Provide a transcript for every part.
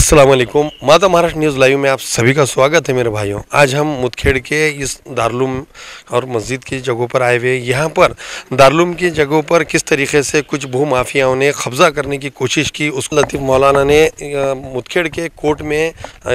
अस्सलाम वालेकुम। माता महाराष्ट्र न्यूज़ लाइव में आप सभी का स्वागत है मेरे भाइयों। आज हम मुदखेड़ के इस दारुलूम और मस्जिद की जगहों पर आए हुए। यहाँ पर दारुलूम की जगहों पर किस तरीके से कुछ भूमाफियाओं ने कब्जा करने की कोशिश की, उस लतीफ़ मौलाना ने मुदखेड़ के कोर्ट में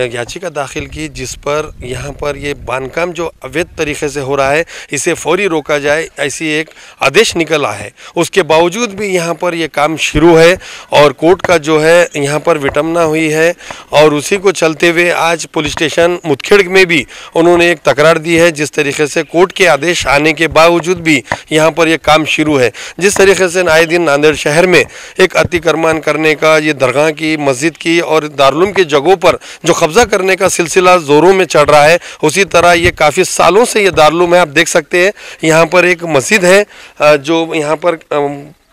याचिका दाखिल की, जिस पर यहाँ पर ये बांधकाम जो अवैध तरीके से हो रहा है इसे फौरी रोका जाए, ऐसी एक आदेश निकला है। उसके बावजूद भी यहाँ पर ये काम शुरू है और कोर्ट का जो है यहाँ पर विटंबना हुई है और उसी को चलते हुए आज पुलिस स्टेशन मुदखेड़ में भी उन्होंने एक तकरार दी है। जिस तरीके से कोर्ट के आदेश आने के बावजूद भी यहाँ पर ये काम शुरू है, जिस तरीके से आए दिन नांदेड़ शहर में एक अतिक्रमण करने का, ये दरगाह की, मस्जिद की और दारुलूम की जगहों पर जो कब्जा करने का सिलसिला ज़ोरों में चढ़ रहा है, उसी तरह ये काफ़ी सालों से ये दारुलूम है। आप देख सकते हैं यहाँ पर एक मस्जिद है जो यहाँ पर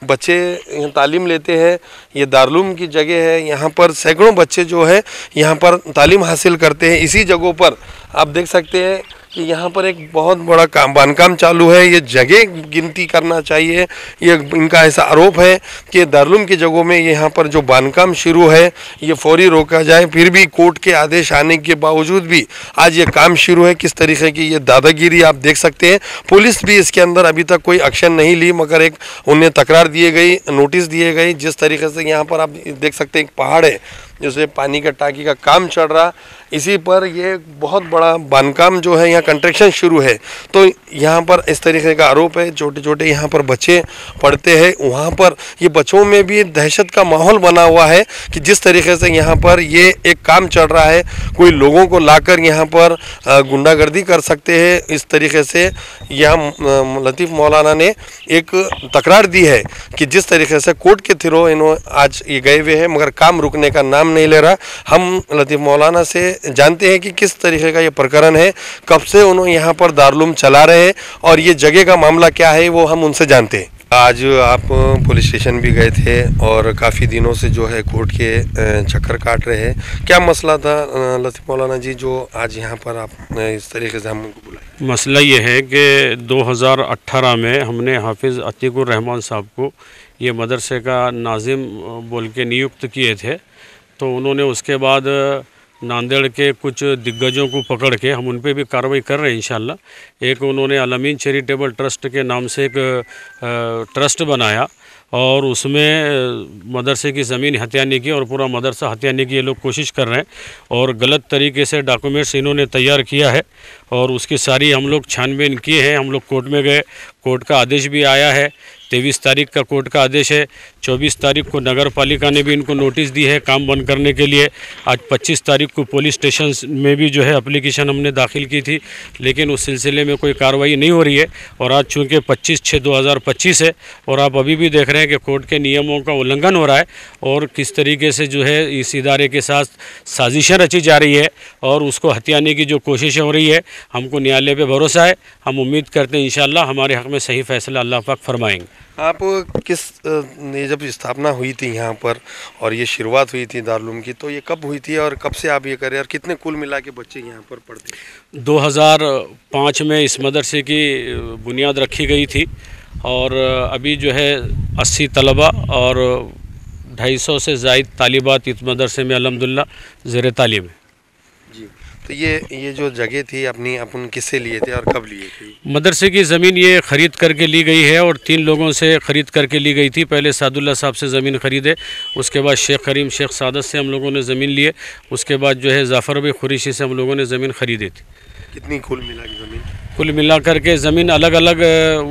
बच्चे यहाँ तालीम लेते हैं। ये दारुलूम की जगह है, यहाँ पर सैकड़ों बच्चे जो है यहाँ पर तालीम हासिल करते हैं। इसी जगहों पर आप देख सकते हैं कि यहाँ पर एक बहुत बड़ा बांधकाम चालू है। ये जगह गिनती करना चाहिए। ये इनका ऐसा आरोप है कि दारुलूम की जगहों में यहाँ पर जो बांधकाम शुरू है ये फौरी रोका जाए। फिर भी कोर्ट के आदेश आने के बावजूद भी आज ये काम शुरू है। किस तरीके की ये दादागिरी आप देख सकते हैं। पुलिस भी इसके अंदर अभी तक कोई एक्शन नहीं ली, मगर एक उन्हें तकरार दिए गई, नोटिस दिए गई। जिस तरीके से यहाँ पर आप देख सकते हैं एक पहाड़ है जिससे पानी का टांकी का काम चल रहा, इसी पर ये बहुत बड़ा बांधकाम जो है यहाँ कंस्ट्रक्शन शुरू है। तो यहाँ पर इस तरीके का आरोप है। छोटे छोटे यहाँ पर बच्चे पढ़ते हैं, वहाँ पर ये बच्चों में भी दहशत का माहौल बना हुआ है कि जिस तरीके से यहाँ पर ये एक काम चल रहा है, कोई लोगों को लाकर यहाँ पर गुंडागर्दी कर सकते हैं। इस तरीके से यहाँ लतीफ़ मौलाना ने एक तकरार दी है कि जिस तरीके से कोर्ट के थ्रू इन्होंने आज ये गए हुए हैं, मगर काम रुकने का नाम नहीं ले रहा। हम लतीफ़ मौलाना से जानते हैं कि किस तरीके का ये प्रकरण है, कब से उन्होंने यहाँ पर दारुलूम चला रहे हैं और ये जगह का मामला क्या है वो हम उनसे जानते हैं। आज आप पुलिस स्टेशन भी गए थे और काफ़ी दिनों से जो है कोर्ट के चक्कर काट रहे हैं। क्या मसला था लतीफ़ मौलाना जी जो आज यहाँ पर आप इस तरीके से हमको बुलाया? मसला ये है कि 2018 में हमने हाफिज़ अतीकुर रहमान साहब को ये मदरसे का नाजिम बोल के नियुक्त किए थे। तो उन्होंने उसके बाद नांदेड़ के कुछ दिग्गजों को पकड़ के हम उन पे भी कार्रवाई कर रहे हैं इंशाल्लाह। एक उन्होंने अलमीन चैरिटेबल ट्रस्ट के नाम से एक ट्रस्ट बनाया और उसमें मदरसे की ज़मीन हथियाने की और पूरा मदरसा हथियाने की ये लोग कोशिश कर रहे हैं और गलत तरीके से डॉक्यूमेंट्स इन्होंने तैयार किया है और उसकी सारी हम लोग छानबीन किए हैं। हम लोग कोर्ट में गए, कोर्ट का आदेश भी आया है। 23 तारीख का कोर्ट का आदेश है। 24 तारीख को नगर पालिका ने भी इनको नोटिस दी है काम बंद करने के लिए। आज 25 तारीख को पुलिस स्टेशन में भी जो है एप्लीकेशन हमने दाखिल की थी, लेकिन उस सिलसिले में कोई कार्रवाई नहीं हो रही है। और आज चूँकि 25/6/2025 है और आप अभी भी देख रहे हैं कि कोर्ट के नियमों का उल्लंघन हो रहा है और किस तरीके से जो है इस इदारे के साथ साजिशें रची जा रही है और उसको हथियाने की जो कोशिशें हो रही है। हमको न्यायालय पे भरोसा है, हम उम्मीद करते हैं इंशाल्लाह हमारे हक़ में सही फैसला अल्लाह पाक फरमाएंगे। आप किस ये जब स्थापना हुई थी यहाँ पर और ये शुरुआत हुई थी दारुलूम की, तो ये कब हुई थी और कब से आप ये करें और कितने कुल मिला के बच्चे यहाँ पर पढ़ते हैं? 2005 में इस मदरसे की बुनियाद रखी गई थी और अभी जो है 80 तलबा और 250 से ज़ायद तालिबात इस मदरसे में अल्हम्दुलिल्लाह ज़ेर तालीम है जी। तो ये जो जगह थी अपन किससे लिए थे और कब लिए थे? मदरसे की ज़मीन ये ख़रीद करके ली गई है और 3 लोगों से ख़रीद करके ली गई थी। पहले सादुल्ला साहब से ज़मीन ख़रीदे, उसके बाद शेख करीम शेख सादत से हम लोगों ने ज़मीन लिए, उसके बाद जो है जाफ़र भाई खुरीशी से हम लोगों ने ज़मीन ख़रीदी थी। कितनी कुल मिला की ज़मीन? कुल मिला करके ज़मीन अलग अलग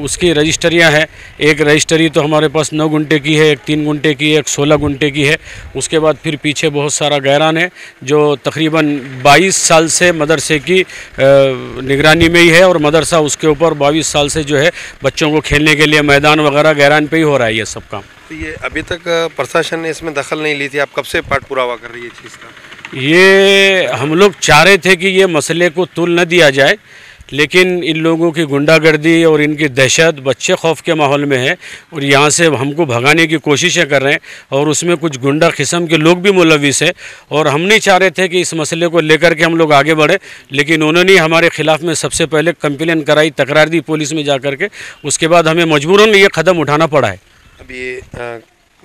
उसकी रजिस्टरियाँ हैं। एक रजिस्टरी तो हमारे पास 9 गुंटे की है, एक 3 गुंटे की है, एक 16 गुंटे की है। उसके बाद फिर पीछे बहुत सारा गैरान है जो तकरीबन 22 साल से मदरसे की निगरानी में ही है और मदरसा उसके ऊपर 22 साल से जो है बच्चों को खेलने के लिए मैदान वगैरह गैरान पे ही हो रहा है ये सब काम। तो ये अभी तक प्रशासन ने इसमें दखल नहीं ली थी, आप कब से पाठ पुरावा कर रही है चीज़ का? ये हम लोग चाह रहे थे कि ये मसले को तुल न दिया जाए, लेकिन इन लोगों की गुंडागर्दी और इनकी दहशत, बच्चे खौफ के माहौल में है और यहाँ से हमको भगाने की कोशिशें कर रहे हैं और उसमें कुछ गुंडा किस्म के लोग भी मुलविस हैं। और हम नहीं चाह रहे थे कि इस मसले को लेकर के हम लोग आगे बढ़े, लेकिन उन्होंने हमारे ख़िलाफ़ में सबसे पहले कंप्लेन कराई, तकरार दी पुलिस में जा कर के, उसके बाद हमें मजबूरन ये कदम उठाना पड़ा है। अब ये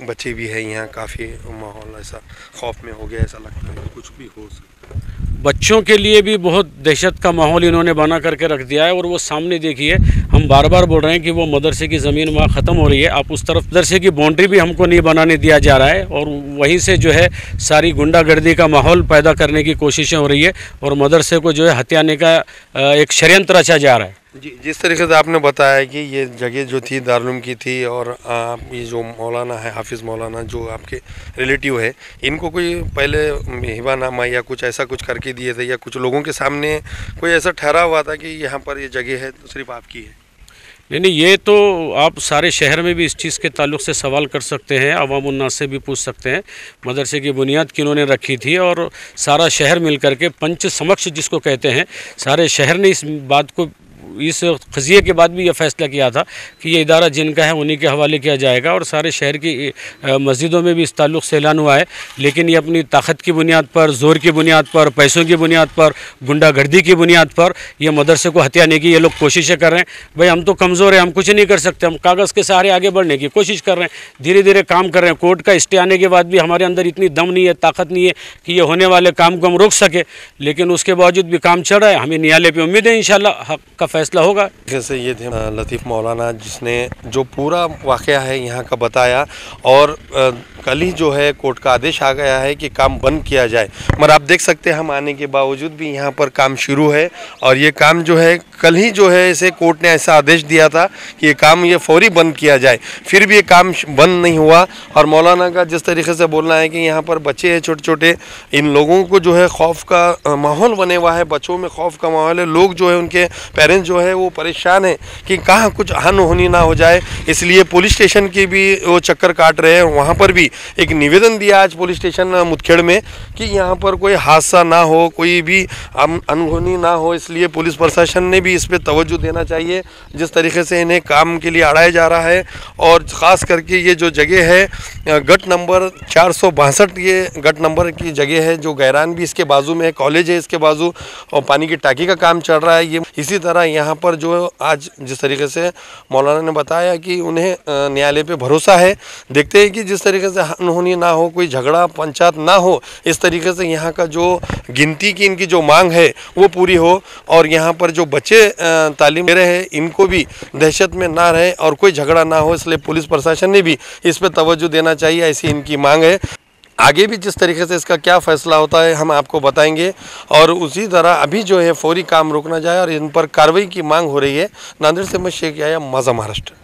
बच्चे भी हैं यहाँ, काफ़ी माहौल ऐसा खौफ में हो गया, ऐसा लगता है कुछ भी हो सकता है। बच्चों के लिए भी बहुत दहशत का माहौल इन्होंने बना करके रख दिया है। और वो सामने देखिए, हम बार बार बोल रहे हैं कि वो मदरसे की ज़मीन वहाँ ख़त्म हो रही है, आप उस तरफ मदरसे की बाउंड्री भी हमको नहीं बनाने दिया जा रहा है, और वहीं से जो है सारी गुंडागर्दी का माहौल पैदा करने की कोशिशें हो रही है, और मदरसे को जो है हथियाने का एक षड्यंत्र रचा जा रहा है। जी, जिस तरीके से आपने बताया कि ये जगह जो थी दारुल की थी, और ये जो मौलाना है, हाफिज़ मौलाना जो आपके रिलेटिव है, इनको कोई पहले हिबानामा या कुछ ऐसा कुछ करके दिए थे, या कुछ लोगों के सामने कोई ऐसा ठहरा हुआ था कि यहाँ पर ये जगह है तो सिर्फ आपकी है? नहीं, ये तो आप सारे शहर में भी इस चीज़ के ताल्लुक से सवाल कर सकते हैं, अवामुन्नास से भी पूछ सकते हैं मदरसे की बुनियाद किन्होंने रखी थी। और सारा शहर मिल करके पंच समक्ष जिसको कहते हैं, सारे शहर ने इस बात को, इस क़ज़िये के बाद भी यह फ़ैसला किया था कि ये इदारा जिनका है उन्हीं के हवाले किया जाएगा, और सारे शहर की मस्जिदों में भी इस ताल्लुक़ से ऐलान हुआ है। लेकिन ये अपनी ताकत की बुनियाद पर, ज़ोर की बुनियाद पर, पैसों की बुनियाद पर, गुंडागर्दी की बुनियाद पर ये मदरसे को हथियाने की ये लोग कोशिशें कर रहे हैं। भाई हम तो कमज़ोर हैं, हम कुछ नहीं कर सकते, हम कागज़ के सहारे आगे बढ़ने की कोशिश कर रहे हैं, धीरे धीरे काम कर रहे हैं। कोर्ट का स्टे आने के बाद भी हमारे अंदर इतनी दम नहीं है, ताकत नहीं है कि ये होने वाले काम को हम रोक सके, लेकिन उसके बावजूद भी काम चल रहा है। हमें न्यायालय पर उम्मीद है इंशाल्लाह हक़ का फ़ैसला होगा। जैसे ये थे लतीफ़ मौलाना, जिसने जो पूरा वाक़या है यहाँ का बताया, और कल ही जो है कोर्ट का आदेश आ गया है कि काम बंद किया जाए। मगर आप देख सकते हैं हम आने के बावजूद भी यहाँ पर काम शुरू है, और ये काम जो है कल ही जो है इसे कोर्ट ने ऐसा आदेश दिया था कि ये काम ये फौरी बंद किया जाए, फिर भी ये काम बंद नहीं हुआ। और मौलाना का जिस तरीके से बोलना है कि यहाँ पर बच्चे हैं छोटे छोटे, इन लोगों को जो है खौफ का माहौल बने हुआ है, बच्चों में खौफ का माहौल है, लोग जो है उनके पेरेंट्स जो है वो परेशान है कि कहाँ कुछ अनहोनी ना हो जाए, इसलिए पुलिस स्टेशन की भी वो चक्कर काट रहे हैं। वहाँ पर भी एक निवेदन दिया आज पुलिस स्टेशन मुदखेड़ में कि यहाँ पर कोई हादसा ना हो, कोई भी अनहोनी ना हो, इसलिए पुलिस प्रशासन ने भी इस पर तवज्जो देना चाहिए। जिस तरीके से इन्हें काम के लिए अड़ाया जा रहा है, और ख़ास करके ये जो जगह है गट नंबर 462, ये गट नंबर की जगह है, जो गैरान भी इसके बाजू में है, कॉलेज है इसके बाजू, और पानी की टाकी का काम चल रहा है। ये इसी तरह यहाँ पर जो आज जिस तरीके से मौलाना ने बताया कि उन्हें न्यायालय पे भरोसा है, देखते हैं कि जिस तरीके से अनहोनी ना हो, कोई झगड़ा पंचायत ना हो, इस तरीके से यहाँ का जो गिनती की इनकी जो मांग है वो पूरी हो, और यहाँ पर जो बच्चे तालीम ले रहे हैं इनको भी दहशत में ना रहे और कोई झगड़ा ना हो, इसलिए पुलिस प्रशासन ने भी इस पर तवज्जो देना चाहिए, ऐसी इनकी मांग है। आगे भी जिस तरीके से इसका क्या फ़ैसला होता है हम आपको बताएंगे, और उसी तरह अभी जो है फौरी काम रोकना जाए और इन पर कार्रवाई की मांग हो रही है। नांदेड़ से मैं शेख याया, माझा महाराष्ट्र।